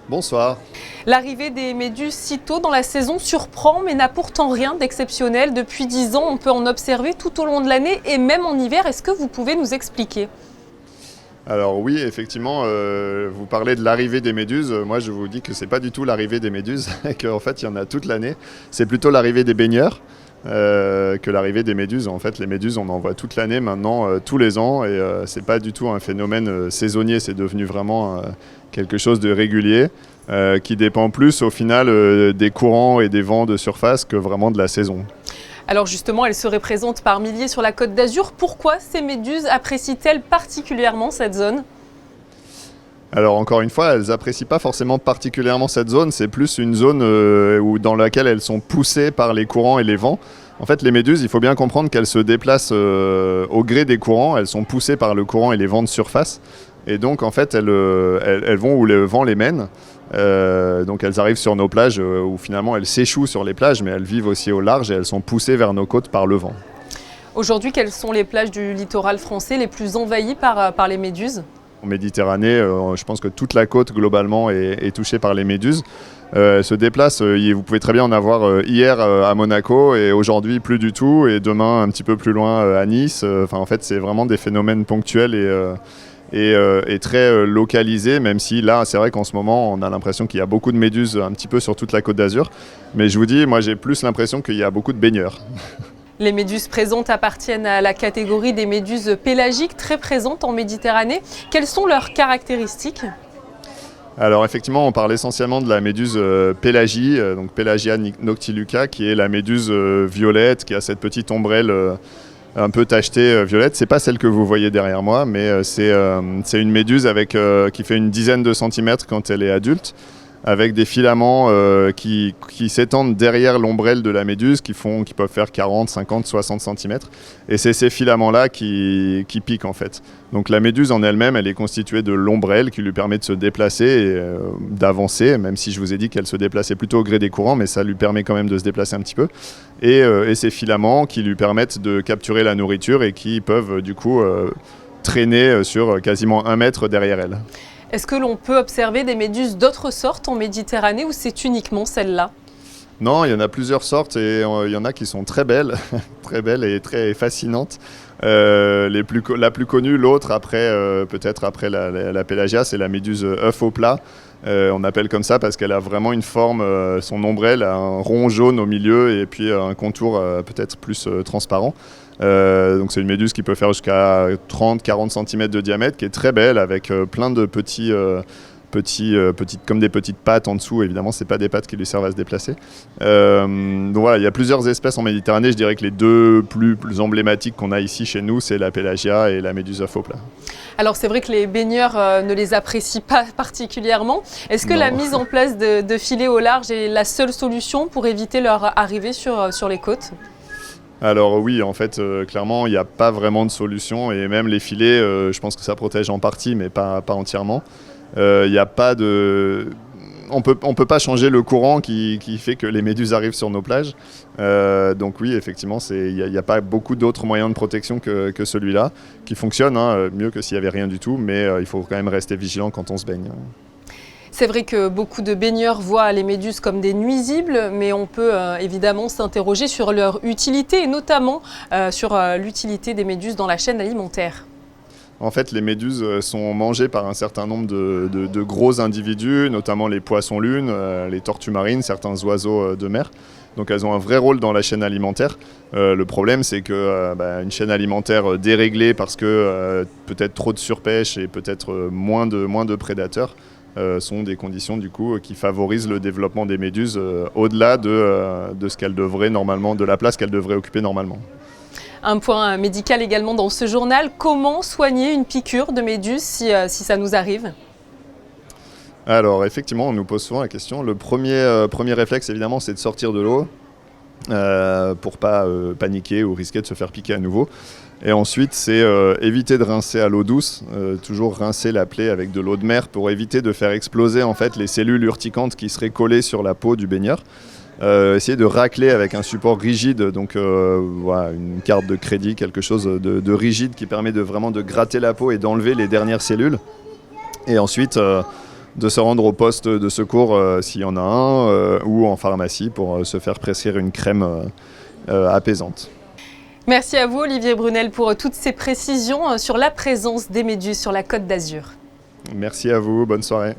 Bonsoir. L'arrivée des méduses si tôt dans la saison surprend mais n'a pourtant rien d'exceptionnel. Depuis 10 ans, on peut en observer tout au long de l'année et même en hiver. Est-ce que vous pouvez nous expliquer ? Alors oui, effectivement, vous parlez de l'arrivée des méduses. Moi, je vous dis que c'est pas du tout l'arrivée des méduses, et qu'en fait, il y en a toute l'année. C'est plutôt l'arrivée des baigneurs que l'arrivée des méduses. En fait, les méduses, on en voit toute l'année maintenant, tous les ans, et c'est pas du tout un phénomène saisonnier. C'est devenu vraiment quelque chose de régulier, qui dépend plus au final des courants et des vents de surface que vraiment de la saison. Alors justement, elles seraient présentes par milliers sur la Côte d'Azur. Pourquoi ces méduses apprécient-elles particulièrement cette zone ? Alors encore une fois, elles n'apprécient pas forcément particulièrement cette zone, c'est plus une zone dans laquelle elles sont poussées par les courants et les vents. En fait, les méduses, il faut bien comprendre qu'elles se déplacent au gré des courants, elles sont poussées par le courant et les vents de surface. Et donc en fait, elles vont où le vent les mène. Donc elles arrivent sur nos plages où finalement elles s'échouent sur les plages, mais elles vivent aussi au large et elles sont poussées vers nos côtes par le vent. Aujourd'hui, quelles sont les plages du littoral français les plus envahies par les méduses ? En Méditerranée, je pense que toute la côte globalement est touchée par les méduses. Elles se déplacent, vous pouvez très bien en avoir hier à Monaco et aujourd'hui plus du tout, et demain un petit peu plus loin à Nice. En fait, c'est vraiment des phénomènes ponctuels et très localisés, même si là, c'est vrai qu'en ce moment, on a l'impression qu'il y a beaucoup de méduses un petit peu sur toute la Côte d'Azur. Mais je vous dis, moi j'ai plus l'impression qu'il y a beaucoup de baigneurs. Les méduses présentes appartiennent à la catégorie des méduses pélagiques, très présentes en Méditerranée. Quelles sont leurs caractéristiques ? Alors effectivement, on parle essentiellement de la méduse pélagie, donc Pelagia noctiluca, qui est la méduse violette, qui a cette petite ombrelle un peu tachetée violette. C'est pas celle que vous voyez derrière moi, mais c'est une méduse qui fait une dizaine de centimètres quand elle est adulte, avec des filaments qui s'étendent derrière l'ombrelle de la méduse, qui peuvent faire 40, 50, 60 cm. Et c'est ces filaments-là qui piquent en fait. Donc la méduse en elle-même, elle est constituée de l'ombrelle qui lui permet de se déplacer et d'avancer, même si je vous ai dit qu'elle se déplaçait plutôt au gré des courants, mais ça lui permet quand même de se déplacer un petit peu. Et ces filaments qui lui permettent de capturer la nourriture et qui peuvent du coup traîner sur quasiment 1 mètre derrière elle. Est-ce que l'on peut observer des méduses d'autres sortes en Méditerranée ou c'est uniquement celle-là ? Non, il y en a plusieurs sortes et il y en a qui sont très belles, très belles et très fascinantes. La plus connue, l'autre peut-être après la pélagia, c'est la méduse œuf au plat. On appelle comme ça parce qu'elle a vraiment une forme, son ombrelle a un rond jaune au milieu et puis un contour peut-être plus transparent. Donc c'est une méduse qui peut faire jusqu'à 30-40 cm de diamètre, qui est très belle avec plein de comme des petites pattes en dessous. Évidemment, c'est pas des pattes qui lui servent à se déplacer. Donc voilà, il y a plusieurs espèces en Méditerranée. Je dirais que les deux plus emblématiques qu'on a ici chez nous, c'est la pélagia et la méduse œuf au plat. Alors c'est vrai que les baigneurs ne les apprécient pas particulièrement. Est-ce que la mise en place de filets au large est la seule solution pour éviter leur arrivée sur les côtes ? Alors oui, en fait, clairement, il n'y a pas vraiment de solution. Et même les filets, je pense que ça protège en partie, mais pas entièrement. Y a pas de... On peut pas changer le courant qui fait que les méduses arrivent sur nos plages. Donc oui, effectivement, il n'y a pas beaucoup d'autres moyens de protection que celui-là, qui fonctionne mieux que s'il n'y avait rien du tout, mais il faut quand même rester vigilant quand on se baigne. C'est vrai que beaucoup de baigneurs voient les méduses comme des nuisibles, mais on peut évidemment s'interroger sur leur utilité, et notamment sur l'utilité des méduses dans la chaîne alimentaire. En fait, les méduses sont mangées par un certain nombre de gros individus, notamment les poissons-lunes, les tortues marines, certains oiseaux de mer. Donc elles ont un vrai rôle dans la chaîne alimentaire. Le problème, c'est qu'une chaîne alimentaire déréglée parce que peut-être trop de surpêche et peut-être moins de prédateurs sont des conditions du coup qui favorisent le développement des méduses au-delà de ce qu'elles devraient normalement, de la place qu'elles devraient occuper normalement. Un point médical également dans ce journal, comment soigner une piqûre de méduse si ça nous arrive ? Alors effectivement, on nous pose souvent la question. Le premier réflexe évidemment, c'est de sortir de l'eau pour pas paniquer ou risquer de se faire piquer à nouveau. Et ensuite, c'est éviter de rincer à l'eau douce, toujours rincer la plaie avec de l'eau de mer pour éviter de faire exploser en fait les cellules urticantes qui seraient collées sur la peau du baigneur. Essayer de racler avec un support rigide, donc voilà, une carte de crédit, quelque chose de rigide qui permet vraiment de gratter la peau et d'enlever les dernières cellules. Et ensuite, de se rendre au poste de secours s'il y en a un, ou en pharmacie pour se faire prescrire une crème apaisante. Merci à vous Olivier Brunel pour toutes ces précisions sur la présence des méduses sur la Côte d'Azur. Merci à vous, bonne soirée.